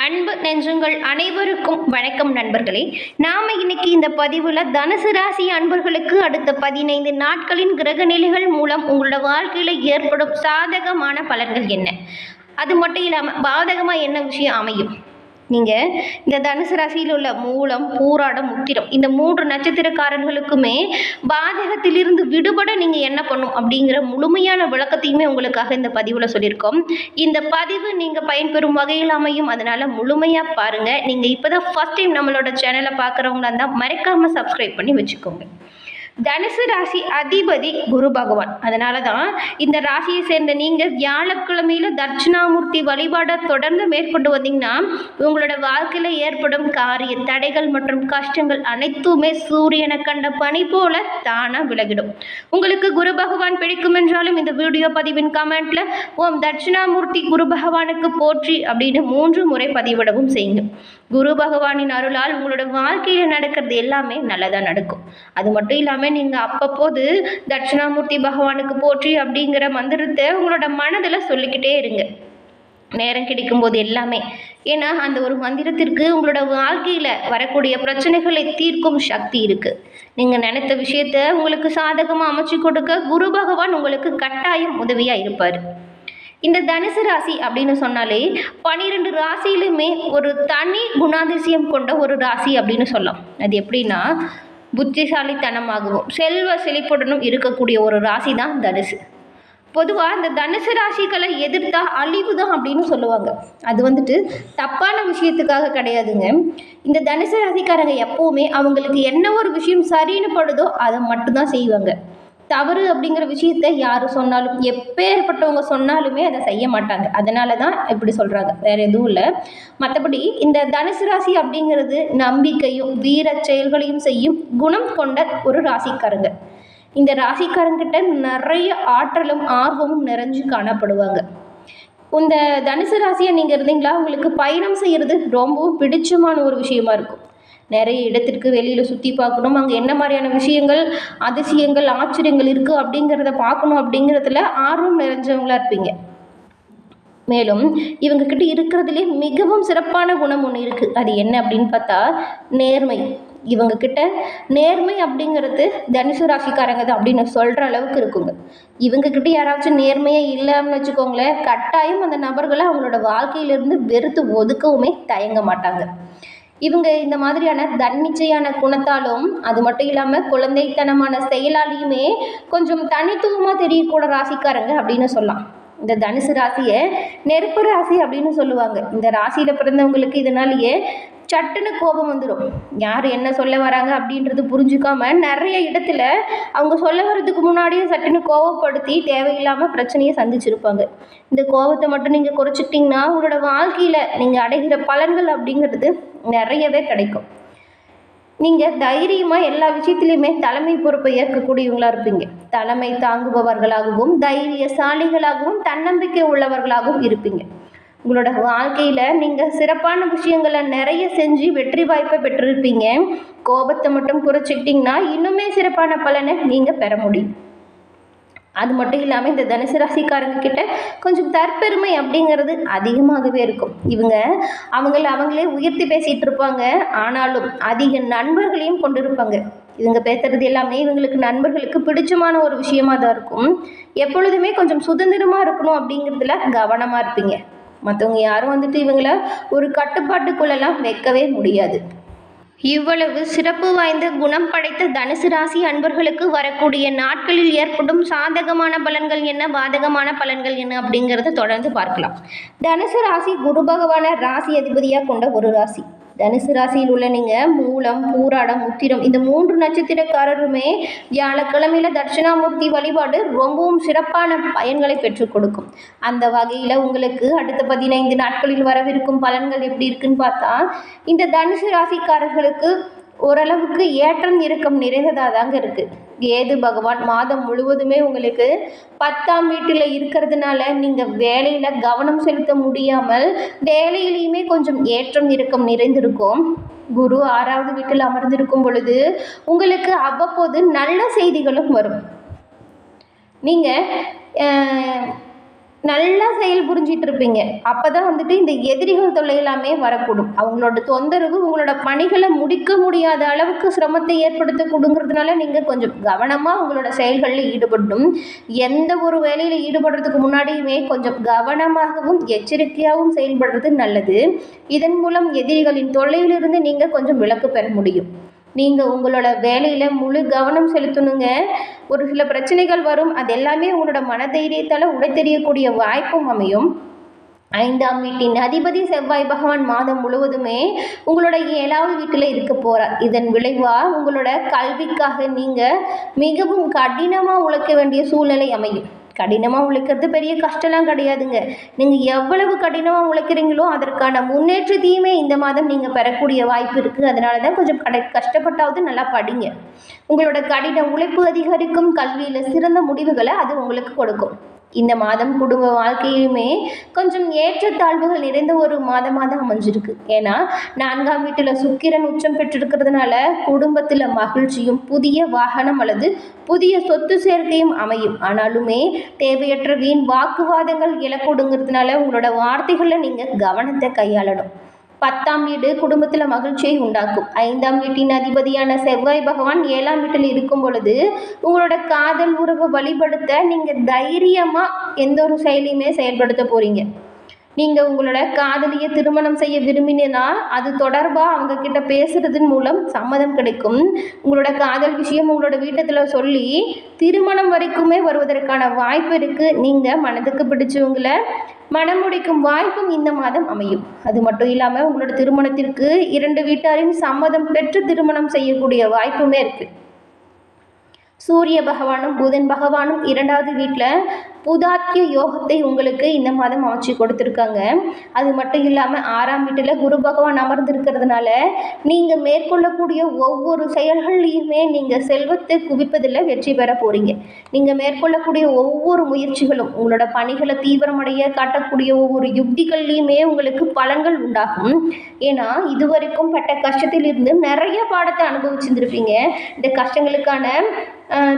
அன்பு நெஞ்சங்கள் அனைவருக்கும் வணக்கம் நண்பர்களே. நாம இன்னைக்கு இந்த பதிவுல தனுசு ராசி அன்பர்களுக்கு அடுத்த 15 நாட்களின் கிரக நிலைகள் மூலம் உங்களோட வாழ்க்கையில ஏற்படும் சாதகமான பலன்கள் என்ன, அது மட்டும் இல்லாம பாதகமா என்ன விஷயம் அமையும். நீங்கள் இந்த தனுசு ராசியில் உள்ள மூலம், பூராடம், உத்திரம் இந்த 3 நட்சத்திரக்காரர்களுக்குமே பாதகத்திலிருந்து விடுபட நீங்கள் என்ன பண்ணும் அப்படிங்கிற முழுமையான விளக்கத்தையுமே உங்களுக்காக இந்த பதிவில் சொல்லியிருக்கோம். இந்த பதிவு நீங்கள் பயன்பெறும் வகையில் அமையும். அதனால் முழுமையாக பாருங்கள். நீங்கள் இப்போ தான் ஃபஸ்ட் டைம் நம்மளோட சேனலை பார்க்குறவங்களா இருந்தால் மறக்காமல் சப்ஸ்கிரைப் பண்ணி வச்சுக்கோங்க. தனுசு ராசி அதிபதி குரு பகவான். அதனால தான் இந்த ராசியை சேர்ந்த நீங்கள் வியாழக்கிழமையில தட்சிணாமூர்த்தி வழிபாடை தொடர்ந்து மேற்கொண்டு வந்தீங்கன்னா உங்களோட வாழ்க்கையில் ஏற்படும் காரிய தடைகள் மற்றும் கஷ்டங்கள் அனைத்துமே சூரியனை கண்ட பனி போல தானாக விலகிடும். உங்களுக்கு குரு பகவான் பிடிக்கும் என்றாலும் இந்த வீடியோ பதிவின் கமெண்ட்ல ஓம் தட்சிணாமூர்த்தி குரு பகவானுக்கு போற்றி அப்படின்னு 3 முறை பதிவிடவும் செய்யுங்க. குரு பகவானின் அருளால் உங்களோட வாழ்க்கையில் நடக்கிறது எல்லாமே நல்லதாக நடக்கும். அது மட்டும் இல்லாமல் நீங்கள் அப்பப்போது தட்சிணாமூர்த்தி பகவானுக்கு போற்றி அப்படிங்கிற மந்திரத்தை உங்களோட மனதில் சொல்லிக்கிட்டே இருங்க, நேரம் கிடைக்கும்போது எல்லாமே. ஏன்னா அந்த ஒரு மந்திரத்திற்கு உங்களோட வாழ்க்கையில் வரக்கூடிய பிரச்சனைகளை தீர்க்கும் சக்தி இருக்குது. நீங்கள் நினைத்த விஷயத்தை உங்களுக்கு சாதகமாக அமைச்சு கொடுக்க குரு பகவான் உங்களுக்கு கட்டாயம் உதவியாக இருப்பார். இந்த தனுசு ராசி அப்படின்னு சொன்னாலே 12 ராசியிலுமே ஒரு தனி குணாதிசயம் கொண்ட ஒரு ராசி அப்படின்னு சொல்லலாம். அது எப்படின்னா புத்திசாலித்தனமாகவும் செல்வ செழிப்புடனும் இருக்கக்கூடிய ஒரு ராசி தான் தனுசு. பொதுவாக இந்த தனுசு ராசிகளை எதிர்த்தா அழிவு தான் அப்படின்னு சொல்லுவாங்க. அது தப்பான விஷயத்துக்காக கிடையாதுங்க. இந்த தனுசு ராசிக்காரங்க எப்போவுமே அவங்களுக்கு என்ன ஒரு விஷயம் சரின்னு படுதோ அதை மட்டும்தான் செய்வாங்க. தவறு அப்படிங்கிற விஷயத்த யார் சொன்னாலும், எப்பேற்பட்டவங்க சொன்னாலுமே அதை செய்ய மாட்டாங்க. அதனால தான் இப்படி சொல்கிறாங்க, வேறு எதுவும் இல்லை. மற்றபடி இந்த தனுசு ராசி அப்படிங்கிறது நம்பிக்கையும் வீர செயல்களையும் செய்யும் குணம் கொண்ட ஒரு ராசிக்காரங்க. இந்த ராசிக்காரங்கிட்ட நிறைய ஆற்றலும் ஆர்வமும் நிறைஞ்சு காணப்படுவாங்க. இந்த தனுசு ராசியை நீங்கள் இருந்தீங்களா உங்களுக்கு பயணம் செய்கிறது ரொம்பவும் பிடிச்சமான ஒரு விஷயமா இருக்கும். நிறைய இடத்திற்கு வெளியில் சுற்றி பார்க்கணும், அங்கே என்ன மாதிரியான விஷயங்கள், அதிசயங்கள், ஆச்சரியங்கள் இருக்குது அப்படிங்கிறத பார்க்கணும் அப்படிங்கிறதுல ஆர்வம் நிறைஞ்சவங்களா இருப்பீங்க. மேலும் இவங்கக்கிட்ட இருக்கிறதுலே மிகவும் சிறப்பான குணம் ஒன்று இருக்குது. அது என்ன அப்படின்னு பார்த்தா நேர்மை. இவங்கக்கிட்ட நேர்மை அப்படிங்கிறது தனுசு ராசிக்காரங்க தான் அப்படின்னு சொல்கிற அளவுக்கு இருக்குங்க. இவங்கக்கிட்ட யாராச்சும் நேர்மையே இல்லைன்னு வச்சுக்கோங்களேன், கட்டாயம் அந்த நபர்களை அவங்களோட வாழ்க்கையிலிருந்து வெறுத்து ஒதுக்கவுமே தயங்க மாட்டாங்க. இவங்க இந்த மாதிரியான தன்னிச்சையான குணத்தாலும் அது மட்டும் இல்லாமல் குழந்தைத்தனமான செயலாலையுமே கொஞ்சம் தனித்துவமாக தெரியக்கூட ராசிக்காரங்க அப்படின்னு சொல்லலாம். இந்த தனுசு ராசியை நெருப்பு ராசி அப்படின்னு சொல்லுவாங்க. இந்த ராசியில் பிறந்தவங்களுக்கு இதனாலேயே சட்டுன்னு கோபம் வந்துடும். யார் என்ன சொல்ல வராங்க அப்படின்றது புரிஞ்சுக்காம நிறைய இடத்துல அவங்க சொல்ல வர்றதுக்கு முன்னாடியே சட்டுன்னு கோபப்படுத்தி தேவையில்லாமல் பிரச்சனையை சந்திச்சிருப்பாங்க. இந்த கோபத்தை மட்டும் நீங்கள் குறைச்சிட்டிங்கன்னா உங்களோட வாழ்க்கையில் நீங்கள் அடைகிற பலன்கள் அப்படிங்கிறது நிறையவே கிடைக்கும். நீங்கள் தைரியமாக எல்லா விஷயத்துலையுமே தலைமை பொறுப்பை ஏற்கக்கூடியவங்களாக இருப்பீங்க. தலைமை தாங்குபவர்களாகவும் தைரியசாலிகளாகவும் தன்னம்பிக்கை உள்ளவர்களாகவும் இருப்பீங்க. உங்களோட வாழ்க்கையில் நீங்கள் சிறப்பான விஷயங்களை நிறைய செஞ்சு வெற்றி வாய்ப்பை பெற்றிருப்பீங்க. கோபத்தை மட்டும் குறைச்சிக்கிட்டிங்கன்னா இன்னுமே சிறப்பான பலனை நீங்கள் பெற முடியும். அது மட்டும் இல்லாமல் இந்த தனுசு ராசிக்காரங்க கிட்ட கொஞ்சம் தற்பெருமை அப்படிங்கிறது அதிகமாகவே இருக்கும். இவங்க அவங்களே உயர்த்தி பேசிகிட்டு இருப்பாங்க, ஆனாலும் அதிக நண்பர்களையும் கொண்டு இருப்பாங்க. இவங்க பேசுறது எல்லாமே இவங்களுக்கு நண்பர்களுக்கு பிடிச்சமான ஒரு விஷயமா தான் இருக்கும். எப்பொழுதுமே கொஞ்சம் சுதந்திரமாக இருக்கணும் அப்படிங்கிறதுல கவனமாக இருப்பீங்க. மற்றவங்க யாரும் இவங்கள ஒரு கட்டுப்பாட்டுக்குள்ளெல்லாம் வைக்கவே முடியாது. இவ்வளவு சிறப்பு வாய்ந்த குணம் படைத்த தனுசு ராசி அன்பர்களுக்கு வரக்கூடிய நாட்களில் ஏற்படும் சாதகமான பலன்கள் என்ன, பாதகமான பலன்கள் என்ன அப்படிங்கிறத தொடர்ந்து பார்க்கலாம். தனுசு ராசி குரு பகவான ராசி அதிபதியாக கொண்ட ஒரு ராசி. தனுசு ராசியில் உள்ள நீங்கள் மூலம், பூராடம், உத்திரம் இந்த 3 நட்சத்திரக்காரருமே வியாழக்கிழமையில தட்சிணாமூர்த்தி வழிபாடு ரொம்பவும் சிறப்பான பயன்களை பெற்றுக் கொடுக்கும். அந்த வகையில் உங்களுக்கு அடுத்த 15 நாட்களில் வரவிருக்கும் பலன்கள் எப்படி இருக்குன்னு பார்த்தா இந்த தனுசு ராசிக்காரர்களுக்கு ஓரளவுக்கு ஏற்றம் இறக்கம் நிறைந்ததாக தாங்க இருக்குது. கேது பகவான் மாதம் முழுவதுமே உங்களுக்கு 10ஆம் வீட்டில் இருக்கிறதுனால நீங்கள் வேலையில் கவனம் செலுத்த முடியாமல் வேலையிலையுமே கொஞ்சம் ஏற்றம் இறக்கம் நிறைந்திருக்கும். குரு 6ஆவது வீட்டில் அமர்ந்திருக்கும் பொழுது உங்களுக்கு அவ்வப்போது நல்ல செய்திகளும் வரும். நீங்கள் நல்லா செயல் புரிஞ்சிட்டு இருப்பீங்க. அப்போ தான் வந்துட்டு இந்த எதிரிகள் தொல்லை எல்லாமே வரக்கூடும். அவங்களோட தொந்தரவு உங்களோட பணிகளை முடிக்க முடியாத அளவுக்கு சிரமத்தை ஏற்படுத்தக்கூடுங்கிறதுனால நீங்கள் கொஞ்சம் கவனமாக உங்களோட செயல்களில் ஈடுபடணும். எந்த ஒரு வேலையில் ஈடுபடுறதுக்கு முன்னாடியுமே கொஞ்சம் கவனமாகவும் எச்சரிக்கையாகவும் செயல்படுறது நல்லது. இதன் மூலம் எதிரிகளின் தொல்லையிலிருந்து நீங்கள் கொஞ்சம் விலக்கு பெற முடியும். நீங்கள் உங்களோட வேலையில் முழு கவனம் செலுத்தணுங்க. ஒரு சில பிரச்சனைகள் வரும், அது எல்லாமே உங்களோட மனதைரியத்தால் உடைத்தெறியக்கூடிய வாய்ப்பும் அமையும். 5ஆம் வீட்டின் அதிபதி செவ்வாய் பகவான் மாதம் முழுவதுமே உங்களோட 7வது வீட்டில் இருக்க போகிறார். இதன் விளைவாக உங்களோட கல்விக்காக நீங்கள் மிகவும் கடினமாக உழைக்க வேண்டிய சூழ்நிலை அமையும். கடினமாக உழைக்கிறது பெரிய கஷ்டம்லாம் கிடையாதுங்க. நீங்கள் எவ்வளவு கடினமாக உழைக்கிறீங்களோ அதற்கான முன்னேற்றத்தையுமே இந்த மாதம் நீங்கள் பெறக்கூடிய வாய்ப்பு இருக்குது. அதனால தான் கொஞ்சம் கஷ்டப்பட்டாவது நல்லா படிங்க. உங்களோட கடின உழைப்பு அதிகரிக்கும். கல்வியில் சிறந்த முடிவுகளை அது உங்களுக்கு கொடுக்கும். இந்த மாதம் குடும்ப வாழ்க்கையிலுமே கொஞ்சம் ஏற்றத்தாழ்வுகள் நிறைந்த ஒரு மாதமாக தான் அமைஞ்சிருக்கு. ஏன்னா 4ஆம் வீட்டில் சுக்கிரன் உச்சம் பெற்றிருக்கிறதுனால குடும்பத்தில் மகிழ்ச்சியும் புதிய வாகனம் அல்லது புதிய சொத்து சேர்க்கையும் அமையும். ஆனாலுமே தேவையற்ற வீண் வாக்குவாதங்கள் இழக்கூடுங்கிறதுனால உங்களோட வார்த்தைகளில் நீங்கள் கவனத்தை கையாளணும். 10ஆம் வீடு குடும்பத்தில் மகிழ்ச்சியை உண்டாக்கும். 5ஆம் வீட்டின் அதிபதியான செவ்வாய் பகவான் 7ஆம் வீட்டில் இருக்கும் பொழுது உங்களோட காதல் உறவை வழிபடுத்த நீங்கள் தைரியமாக எந்த ஒரு செயலையுமே செயல்படுத்த போகிறீங்க. நீங்கள் உங்களோட காதலியை திருமணம் செய்ய விரும்பினா அது தொடர்பாக அவங்க கிட்ட பேசுறதன் மூலம் சம்மதம் கிடைக்கும். உங்களோட காதல் விஷயம் உங்களோட வீட்டத்தில் சொல்லி திருமணம் வரைக்குமே வருவதற்கான வாய்ப்பு இருக்குது. நீங்கள் மனதுக்கு பிடிச்சவங்களை மனம் முடிக்கும் வாய்ப்பும் இந்த மாதம் அமையும். அது மட்டும் இல்லாமல் உங்களோட திருமணத்திற்கு 2 வீட்டாரின் சம்மதம் பெற்று திருமணம் செய்யக்கூடிய வாய்ப்புமே இருக்குது. சூரிய பகவானும் புதன் பகவானும் 2வது வீட்டில் புதாத்திய யோகத்தை உங்களுக்கு இந்த மாதம் அமைச்சு கொடுத்துருக்காங்க. அது மட்டும் இல்லாமல் 6ஆம் வீட்டில் குரு பகவான் அமர்ந்திருக்கிறதுனால நீங்கள் மேற்கொள்ளக்கூடிய ஒவ்வொரு செயல்கள்லையுமே நீங்கள் செல்வத்தை குவிப்பதில் வெற்றி பெற போகிறீங்க. நீங்கள் மேற்கொள்ளக்கூடிய ஒவ்வொரு முயற்சிகளும் உங்களோட பணிகளை தீவிரமடைய காட்டக்கூடிய ஒவ்வொரு யுக்திகள்லையுமே உங்களுக்கு பலன்கள் உண்டாகும். ஏன்னா இதுவரைக்கும் பட்ட கஷ்டத்திலிருந்து நிறைய பாடத்தை அனுபவிச்சுருந்துருப்பீங்க. இந்த கஷ்டங்களுக்கான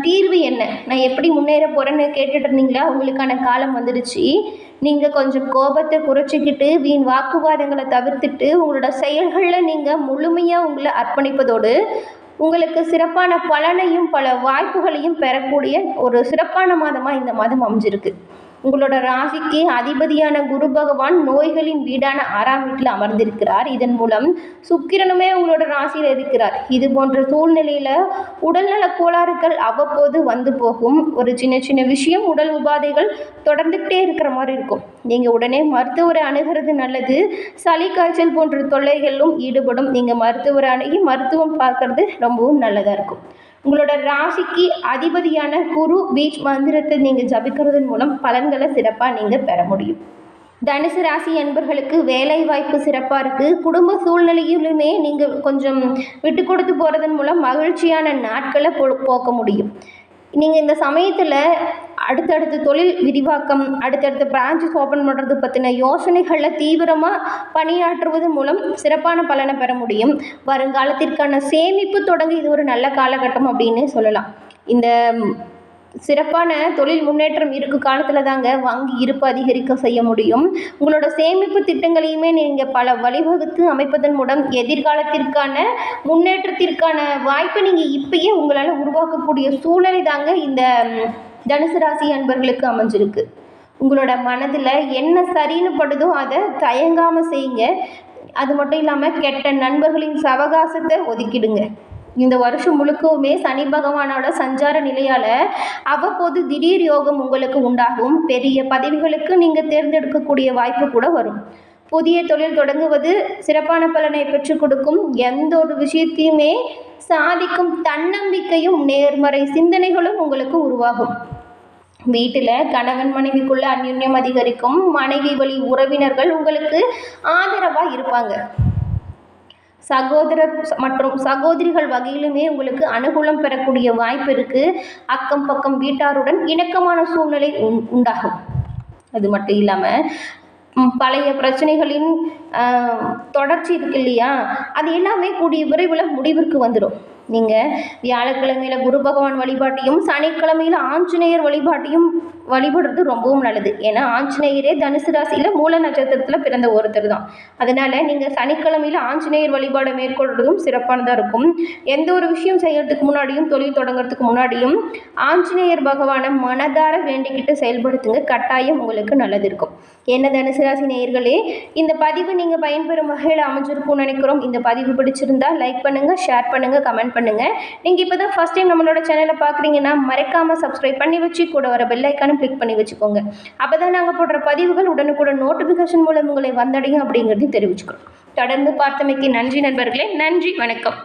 தீர்வு என்ன, நான் எப்படி முன்னேற போகிறேன்னு கேட்டுட்டு இருந்தீங்களா? உங்களுக்கான காலம் வந்துடுச்சு. நீங்கள் கொஞ்சம் கோபத்தை குறைச்சிக்கிட்டு வீண் வாக்குவாதங்களை தவிர்த்துட்டு உங்களோட செயல்களில் நீங்கள் முழுமையாக உங்களை அர்ப்பணிப்பதோடு உங்களுக்கு சிறப்பான பலனையும் பல வாய்ப்புகளையும் பெறக்கூடிய ஒரு சிறப்பான மாதமாக இந்த மாதம் அமைஞ்சிருக்கு. உங்களோட ராசிக்கு அதிபதியான குரு பகவான் நோய்களின் வீடான 6ஆம் வீட்டில் அமர்ந்திருக்கிறார். இதன் மூலம் சுக்கிரனுமே உங்களோட ராசியில் இருக்கிறார். இது போன்ற சூழ்நிலையில் உடல்நல கோளாறுகள் அவ்வப்போது வந்து போகும். ஒரு சின்ன சின்ன விஷயம் உடல் உபாதைகள் தொடர்ந்துகிட்டே இருக்கிற மாதிரி இருக்கும். நீங்கள் உடனே மருத்துவரை அணுகிறது நல்லது. சளி காய்ச்சல் போன்ற தொல்லைகளிலும் ஈடுபடும். நீங்கள் மருத்துவரை அணுகி மருத்துவம் பார்க்கறது ரொம்பவும் நல்லதாக இருக்கும். உங்களோட ராசிக்கு அதிபதியான குரு பீச் மந்திரத்தை நீங்கள் ஜபிக்கிறதன் மூலம் பலன்களை சிறப்பாக நீங்கள் பெற முடியும். தனுசு ராசி என்பர்களுக்கு வேலை வாய்ப்பு சிறப்பாக இருக்குது. குடும்ப சூழ்நிலையிலுமே நீங்கள் கொஞ்சம் விட்டு கொடுத்து போகிறதன் மூலம் மகிழ்ச்சியான நாட்களை போக்க முடியும். நீங்கள் இந்த சமயத்தில் அடுத்தடுத்த தொழில் விரிவாக்கம், அடுத்தடுத்த பிரான்ச்சஸ் ஓப்பன் பண்ணுறது பற்றின யோசனைகளில் தீவிரமாக பணியாற்றுவது மூலம் சிறப்பான பலனை பெற முடியும். வருங்காலத்திற்கான சேமிப்பு தொடங்க இது ஒரு நல்ல காலகட்டம் அப்படின்னு சொல்லலாம். இந்த சிறப்பான தொழில் முன்னேற்றம் இருக்கும் காலத்தில் தாங்க வங்கி இருப்பு அதிகரிக்க செய்ய முடியும். உங்களோட சேமிப்பு திட்டங்களையுமே நீங்கள் பல வழிவகுத்து அமைப்பதன் மூலம் எதிர்காலத்திற்கான முன்னேற்றத்திற்கான வாய்ப்பை நீங்கள் இப்பயே உங்களால் உருவாக்கக்கூடிய சூழ்நிலை தாங்க இந்த தனுசு ராசி அன்பர்களுக்கு அமைஞ்சிருக்கு. உங்களோட மனதில் என்ன சரின்னு படுதோ அதை தயங்காமல் செய்யுங்க. அது மட்டும் இல்லாமல் கெட்ட நண்பர்களின் சவகாசத்தை ஒதுக்கிடுங்க. இந்த வருஷம் முழுக்கவுமே சனி பகவானோட சஞ்சார நிலையால் அவ்வப்போது திடீர் யோகம் உங்களுக்கு உண்டாகும். பெரிய பதவிகளுக்கு நீங்கள் தேர்ந்தெடுக்கக்கூடிய வாய்ப்பு கூட வரும். புதிய தொழில் தொடங்குவது சிறப்பான பலனை பெற்றுக் கொடுக்கும். எந்த ஒரு விஷயத்தையுமே சாதிக்கும் தன்னம்பிக்கையும் நேர்மறை சிந்தனைகளும் உங்களுக்கு உருவாகும். வீட்டில் கணவன் மனைவிக்குள்ள அந்யுன்யம் அதிகரிக்கும். மனைவி வழி உறவினர்கள் உங்களுக்கு ஆதரவாக இருப்பாங்க. சகோதரர் மற்றும் சகோதரிகள் வகையிலுமே உங்களுக்கு அனுகூலம் பெறக்கூடிய வாய்ப்பு இருக்குது. அக்கம் பக்கம் வீட்டாருடன் இணக்கமான சூழ்நிலை உண்டாகும். அது மட்டும் இல்லாமல் பழைய பிரச்சனைகளின் தொடர்ச்சி இருக்கு இல்லையா, அது எல்லாமே கூடிய விரைவில் முடிவிற்கு வந்துடும். நீங்கள் வியாழக்கிழமையில் குரு பகவான் வழிபாட்டையும் சனிக்கிழமையில் ஆஞ்சநேயர் வழிபாட்டையும் வழிபடுறது ரொம்பவும் நல்லது. ஏன்னா ஆஞ்சநேயரே தனுசு ராசியில் மூல நட்சத்திரத்தில் பிறந்த ஒருத்தர் தான். அதனால் நீங்கள் சனிக்கிழமையில் ஆஞ்சநேயர் வழிபாடை மேற்கொள்வதும் சிறப்பானதாக இருக்கும். எந்த ஒரு விஷயம் செய்கிறதுக்கு முன்னாடியும், தொழில் தொடங்குறதுக்கு முன்னாடியும் ஆஞ்சநேயர் பகவானை மனதார வேண்டிக்கிட்டு செயல்படுத்துங்க. கட்டாயம் உங்களுக்கு நல்லது இருக்கும். என்ன தனுசு ராசி நேயர்களே, இந்த பதிவு நீங்கள் பயன்பெறும் வகையில் அமைஞ்சிருக்கும்னு நினைக்கிறோம். இந்த பதிவு பிடிச்சிருந்தா லைக் பண்ணுங்கள், ஷேர் பண்ணுங்கள், கமெண்ட் பண்ணுங்கள். நீங்கள் இப்போ தான் ஃபஸ்ட் டைம் நம்மளோட சேனலை பார்க்குறீங்கன்னா மறக்காமல் சப்ஸ்கிரைப் பண்ணி வச்சு கூட வர பெல் ஐக்கானும் கிளிக் பண்ணி வச்சுக்கோங்க. அப்போ தான் நாங்கள் போடுற பதிவுகள் உடனுக்குடன் நோட்டிஃபிகேஷன் மூலம் உங்களை வந்தடையும் அப்படிங்கிறதையும் தெரிவிச்சுக்கிறோம். தொடர்ந்து பார்த்தமைக்கு நன்றி நண்பர்களே. நன்றி, வணக்கம்.